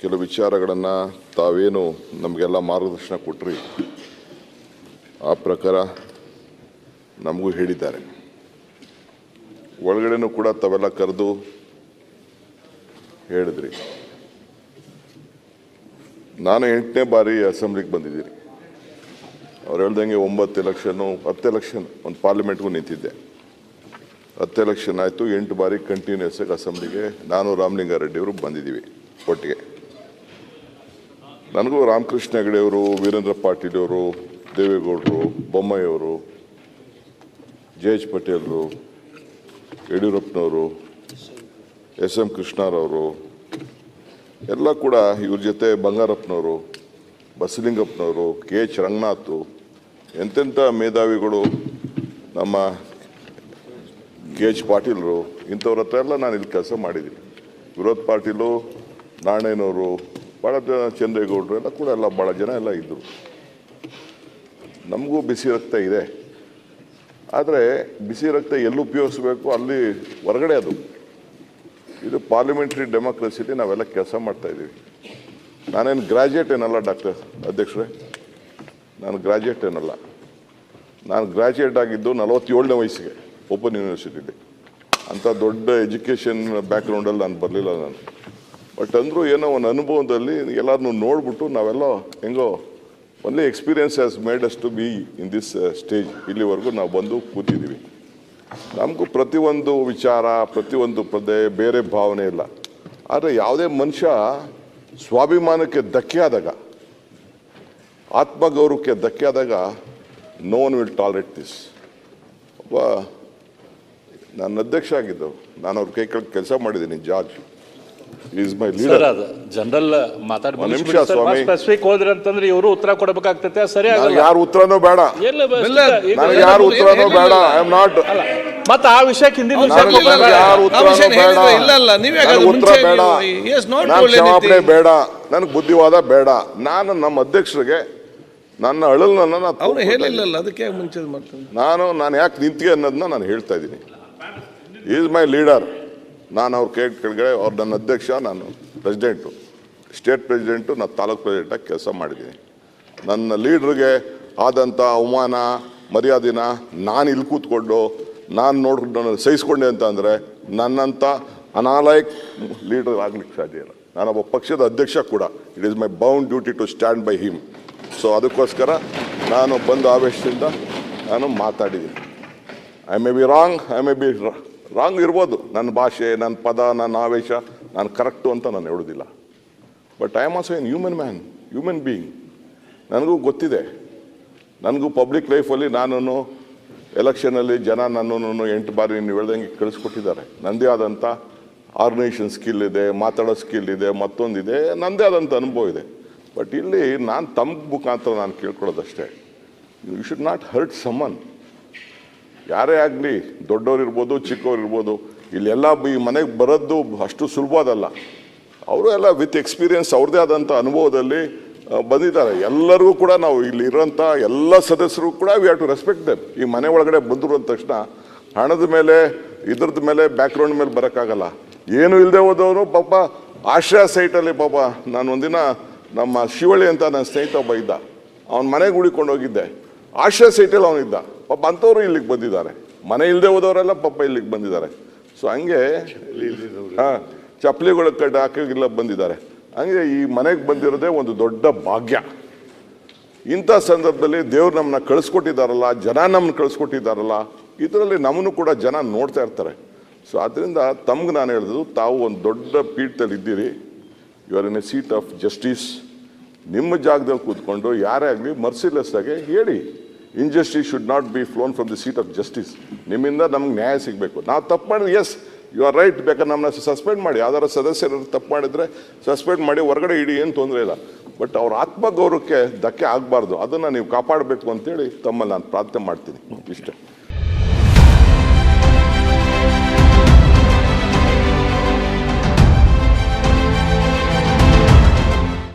ಕೆಲವು ವಿಚಾರಗಳನ್ನು ತಾವೇನು ನಮಗೆಲ್ಲ ಮಾರ್ಗದರ್ಶನ ಕೊಟ್ಟರಿ ಆ ಪ್ರಕಾರ ನಮಗೂ ಹೇಳಿದ್ದಾರೆ. ಒಳಗಡೆನೂ ಕೂಡ ತಾವೆಲ್ಲ ಕರೆದು ಹೇಳಿದ್ರಿ. ನಾನು 8ನೇ ಬಾರಿ ಅಸೆಂಬ್ಲಿಗೆ ಬಂದಿದ್ದೀನಿ. ಅವ್ರು ಹೇಳ್ದಂಗೆ 9 ಎಲೆಕ್ಷನ್ನು 10 ಎಲೆಕ್ಷನ್ ಒಂದು ಪಾರ್ಲಿಮೆಂಟ್ಗೂ ನಿಂತಿದ್ದೆ. 10 ಎಲೆಕ್ಷನ್ ಆಯಿತು. 8 ಬಾರಿ ಕಂಟಿನ್ಯೂಸ್ ಆಗಿ ಅಸೆಂಬ್ಲಿಗೆ ನಾನು ರಾಮಲಿಂಗಾರೆಡ್ಡಿಯವರು ಬಂದಿದ್ದೀವಿ ಒಟ್ಟಿಗೆ. ನನಗೂ ರಾಮಕೃಷ್ಣ ಹೆಗಡೆಯವರು, ವೀರೇಂದ್ರ ಪಾಟೀಲವರು, ದೇವೇಗೌಡರು, ಬೊಮ್ಮಾಯಿಯವರು, ಜೆ.ಎಚ್. ಪಟೇಲರು, ಯಡಿಯೂರಪ್ಪನವರು, ಎಸ್.ಎಂ. ಕೃಷ್ಣರವರು ಎಲ್ಲ ಕೂಡ ಇವ್ರ ಜೊತೆ ಬಂಗಾರಪ್ಪನವರು, ಬಸಲಿಂಗಪ್ಪನವರು, ಕೆ.ಎಚ್. ರಂಗನಾಥ್, ಎಂತೆಂಥ ಮೇಧಾವಿಗಳು, ನಮ್ಮ ಕೆ.ಎಚ್. ಪಾಟೀಲರು, ಇಂಥವ್ರ ಹತ್ರ ಎಲ್ಲ ನಾನು ಇಲ್ಲಿ ಕೆಲಸ ಮಾಡಿದ್ದೀನಿ. ವಿರೋಧ ಪಾಟೀಲು, ನಾಣೇನವರು, ಭಾಳ ಜನ, ಚಂದ್ರೇಗೌಡರು ಎಲ್ಲ ಕೂಡ ಎಲ್ಲ ಭಾಳ ಜನ ಎಲ್ಲ ಇದ್ದರು. ನಮಗೂ ಬಿಸಿ ರಕ್ತ ಇದೆ. ಆದರೆ ಬಿಸಿ ರಕ್ತ ಎಲ್ಲಿ ಉಪಯೋಗಿಸ್ಬೇಕು ಅಲ್ಲಿ ಹೊರಗಡೆ ಅದು. ಇದು ಪಾರ್ಲಿಮೆಂಟ್ರಿ ಡೆಮೋಕ್ರಸಿಲಿ ನಾವೆಲ್ಲ ಕೆಲಸ ಮಾಡ್ತಾಯಿದ್ದೀವಿ. ನಾನೇನು ಗ್ರ್ಯಾಜುಯೇಟ್ ಏನಲ್ಲ ಅಧ್ಯಕ್ಷರೇ, ನಾನು ಗ್ರ್ಯಾಜುಯೇಟ್ ಏನಲ್ಲ. ನಾನು ಗ್ರ್ಯಾಜುಯೇಟ್ ಆಗಿದ್ದು 47ನೇ ವಯಸ್ಸಿಗೆ ಓಪನ್ ಯೂನಿವರ್ಸಿಟಿಲಿ. ಅಂಥ ದೊಡ್ಡ ಎಜುಕೇಷನ್ ಬ್ಯಾಕ್ಗ್ರೌಂಡಲ್ಲಿ ನಾನು ಬರಲಿಲ್ಲ ನಾನು. ಬಟ್ ಅಂದರೂ ಏನೋ ಒಂದು ಅನುಭವದಲ್ಲಿ ಎಲ್ಲರನ್ನೂ ನೋಡ್ಬಿಟ್ಟು ನಾವೆಲ್ಲ ಹೆಂಗೋ only experience has made us to be in this stage. ಇಲ್ಲಿವರೆಗೂ ನಾವು ಬಂದು ಕೂತಿದ್ದೀವಿ. ನಮಗೂ ಪ್ರತಿಯೊಂದು ವಿಚಾರ, ಪ್ರತಿಯೊಂದು ಬೇರೆ ಭಾವನೆ ಇಲ್ಲ. ಆದರೆ ಯಾವುದೇ ಮನುಷ್ಯ ಸ್ವಾಭಿಮಾನಕ್ಕೆ ಧಕ್ಕೆ ಆದಾಗ, ಆತ್ಮಗೌರವಕ್ಕೆ ಧಕ್ಕೆ ಆದಾಗ no one will tolerate this. ಒಬ್ಬ ನಾನು ಅಧ್ಯಕ್ಷ ಆಗಿದ್ದು, ನಾನು ಅವ್ರ ಕೈ ಕೆಳಗೆ ಕೆಲಸ ಮಾಡಿದ್ದೀನಿ. George is my leader. General ನಿಮಿಷ ಸ್ವಾಮಿ, ಸ್ಪೆಸಿಫಿಕ್ ಹೋದ್ರೆ ಅಂತಂದ್ರೆ ಇವರು ಉತ್ತರ ಕೊಡಬೇಕಾಗ್ತೈತೆ. ಸರಿ, ಯಾರು ಉತ್ತರನೂ ಬೇಡ, ನನಗೆ ಯಾರು ಉತ್ತರನೂ ಬೇಡ. I am not. ಮತ್ತೆ ಆ ವಿಷಯಕ್ಕೆ ಹಿಂದಿನ ಯಾರು ಉತ್ತರನೂ ಬೇಡ, ಕ್ಷಮಾಪಣೆ ಬೇಡ, ನನಗೆ ಬುದ್ಧಿವಾದ ಬೇಡ. ನಾನು ನಮ್ಮ ಅಧ್ಯಕ್ಷರಿಗೆ ನನ್ನ ಅಳಲನ್ನ ಅವ್ರು ಹೇಳಿಲ್ಲಲ್ಲ, ಅದಕ್ಕೆ ಮುಂಚೆ ಮಾಡ್ತೀನಿ. ನಾನು ಯಾಕೆ ನಿಂತಿಗೆ ಅನ್ನೋದನ್ನ ನಾನು ಹೇಳ್ತಾ ಇದ್ದೀನಿ. Is my leader. ನಾನು ಅವ್ರ ಕೆಳಗಡೆ ಅವ್ರು ನನ್ನ ಅಧ್ಯಕ್ಷ, ನಾನು ಪ್ರೆಸಿಡೆಂಟು, ಸ್ಟೇಟ್ ಪ್ರೆಸಿಡೆಂಟು, ನಾನು ತಾಲೂಕು ಪ್ರೆಸಿಡೆಂಟಾಗಿ ಕೆಲಸ ಮಾಡಿದ್ದೀನಿ. ನನ್ನ ಲೀಡ್ರಿಗೆ ಆದಂಥ ಅವಮಾನ ಮರ್ಯಾದೆನ ನಾನು ಇಲ್ಲಿ ಕೂತ್ಕೊಂಡು ನಾನು ಸಹಿಸ್ಕೊಂಡೆ ಅಂತ ಅಂದರೆ ನನ್ನಂಥ ಅನಾಲಯಕ್ ಲೀಡರ್ ಆಗ್ಲಿಕ್ಕೆ ಸಾಧ್ಯ ಇಲ್ಲ. ನಾನೊಬ್ಬ ಪಕ್ಷದ ಅಧ್ಯಕ್ಷ ಕೂಡ. It is my bound duty to stand by him. So ಅದಕ್ಕೋಸ್ಕರ ನಾನು ಬಂದ ಆವೇಶದಿಂದ ನಾನು ಮಾತಾಡಿದ್ದೀನಿ. ಐ ಮೇ ಬಿ ರಾಂಗ್ ಇರ್ಬೋದು. ನನ್ನ ಭಾಷೆ, ನನ್ನ ಪದ, ನನ್ನ ಆವೇಶ ನಾನು ಕರೆಕ್ಟು ಅಂತ ನಾನು ಹೇಳೋದಿಲ್ಲ. But I am also N human being. ನನಗೂ ಗೊತ್ತಿದೆ. ನನಗೂ ಪಬ್ಲಿಕ್ ಲೈಫಲ್ಲಿ ನಾನು ಎಲೆಕ್ಷನಲ್ಲಿ ಜನ ನನ್ನನ್ನು 8 ಬಾರಿ ನೀವು ಹೇಳ್ದಂಗೆ ಕಳಿಸ್ಕೊಟ್ಟಿದ್ದಾರೆ. ನನ್ನದೇ ಆದಂಥ ಆರ್ಗನೈಸೇಷನ್ ಸ್ಕಿಲ್ ಇದೆ, ಮಾತಾಡೋ ಸ್ಕಿಲ್ ಇದೆ, ಮತ್ತೊಂದಿದೆ, ನನ್ನದೇ ಆದಂಥ ಅನುಭವ ಇದೆ. ಬಟ್ ಇಲ್ಲಿ ನಾನು ತಮ್ಮ ಮುಖಾಂತರ ನಾನು ಕೇಳ್ಕೊಳ್ಳೋದಷ್ಟೇ, you should not hurt someone. ಯಾರೇ ಆಗಲಿ, ದೊಡ್ಡವ್ರಿರ್ಬೋದು, ಚಿಕ್ಕವ್ರಿರ್ಬೋದು, ಇಲ್ಲೆಲ್ಲ ಈ ಮನೆಗೆ ಬರೋದು ಅಷ್ಟು ಸುಲಭದಲ್ಲ. ಅವರು ಎಲ್ಲ ವಿತ್ ಎಕ್ಸ್ಪೀರಿಯನ್ಸ್ ಅವ್ರದ್ದೇ ಆದಂಥ ಅನುಭವದಲ್ಲಿ ಬಂದಿದ್ದಾರೆ. ಎಲ್ಲರಿಗೂ ಕೂಡ ನಾವು ಇಲ್ಲಿ ಇರೋಂಥ ಎಲ್ಲ ಸದಸ್ಯರು ಕೂಡ we have to respect them. ಈ ಮನೆ ಒಳಗಡೆ ಬಂದರು ಅಂದ ತಕ್ಷಣ ಹಣದ ಮೇಲೆ, ಇದ್ರದ್ದು ಮೇಲೆ, ಬ್ಯಾಕ್ಗ್ರೌಂಡ್ ಮೇಲೆ ಬರೋಕ್ಕಾಗಲ್ಲ. ಏನು ಇಲ್ಲದೆ ಹೋದವನು ಪಾಪ ಆಶ್ರಯ ಸೈಟಲ್ಲಿ ಪಾಪ ನಾನು ಒಂದಿನ ನಮ್ಮ ಶಿವಳ್ಳಿ ಅಂತ ನನ್ನ ಸ್ನೇಹಿತ ಒಬ್ಬ ಇದ್ದ, ಅವನ ಮನೆಗೆ ಹುಡಿಕೊಂಡು ಹೋಗಿದ್ದೆ. ಆಶ್ರಯ ಸೈಟಲ್ಲಿ ಅವನಿದ್ದ. ಪಾಪ ಅಂಥವ್ರು ಇಲ್ಲಿಗೆ ಬಂದಿದ್ದಾರೆ. ಮನೆ ಇಲ್ಲದೆ ಹೋದವರೆಲ್ಲ ಪಾಪ ಇಲ್ಲಿಗೆ ಬಂದಿದ್ದಾರೆ. ಸೊ ಹಂಗೆ ಚಪ್ಪಲಿಗಳ ಕಡೆ ಹಾಕಿಲ್ಲ ಬಂದಿದ್ದಾರೆ. ಹಂಗೆ ಈ ಮನೆಗೆ ಬಂದಿರೋದೇ ಒಂದು ದೊಡ್ಡ ಭಾಗ್ಯ. ಇಂಥ ಸಂದರ್ಭದಲ್ಲಿ ದೇವ್ರು ನಮ್ಮನ್ನ ಕಳಿಸ್ಕೊಟ್ಟಿದ್ದಾರಲ್ಲ, ಜನ ನಮ್ಮನ್ನ ಕಳಿಸ್ಕೊಟ್ಟಿದ್ದಾರಲ್ಲ, ಇದರಲ್ಲಿ ನಮ್ಮನ್ನು ಕೂಡ ಜನ ನೋಡ್ತಾ ಇರ್ತಾರೆ. ಸೊ ಆದ್ದರಿಂದ ತಮ್ಗೆ ನಾನು ಹೇಳಿದ್ರು, ತಾವು ಒಂದು ದೊಡ್ಡ ಪೀಠದಲ್ಲಿ ಇದ್ದೀರಿ. You are in a seat of justice. ನಿಮ್ಮ ಜಾಗದಲ್ಲಿ ಕೂತ್ಕೊಂಡು ಯಾರೇ ಆಗಲಿ ಮರ್ಸಿಲೆಸ್ ಆಗಿ ಹೇಳಿ. Injustice should not be flown from the seat of justice. ನಿಮ್ಮಿಂದ ನಮ್ಗೆ ನ್ಯಾಯ ಸಿಗಬೇಕು. ನಾವು ತಪ್ಪು ಮಾಡಿದ್ರೆ ಎಸ್ ಯು ಆರ್ ರೈಟ್, ಬೇಕಾದ್ರೆ ನಮ್ಮನ್ನ ಸಸ್ಪೆಂಡ್ ಮಾಡಿ. ಯಾವ್ದಾರ ಸದಸ್ಯರು ತಪ್ಪು ಮಾಡಿದರೆ ಸಸ್ಪೆಂಡ್ ಮಾಡಿ ಹೊರಗಡೆ ಇಡಿ, ಏನು ತೊಂದರೆ ಇಲ್ಲ. ಬಟ್ ಅವ್ರ ಆತ್ಮಗೌರವಕ್ಕೆ ಧಕ್ಕೆ ಆಗಬಾರ್ದು. ಅದನ್ನು ನೀವು ಕಾಪಾಡಬೇಕು ಅಂತೇಳಿ ತಮ್ಮಲ್ಲಿ ನಾನು ಪ್ರಾರ್ಥನೆ ಮಾಡ್ತೀನಿ. ಇಷ್ಟೇ.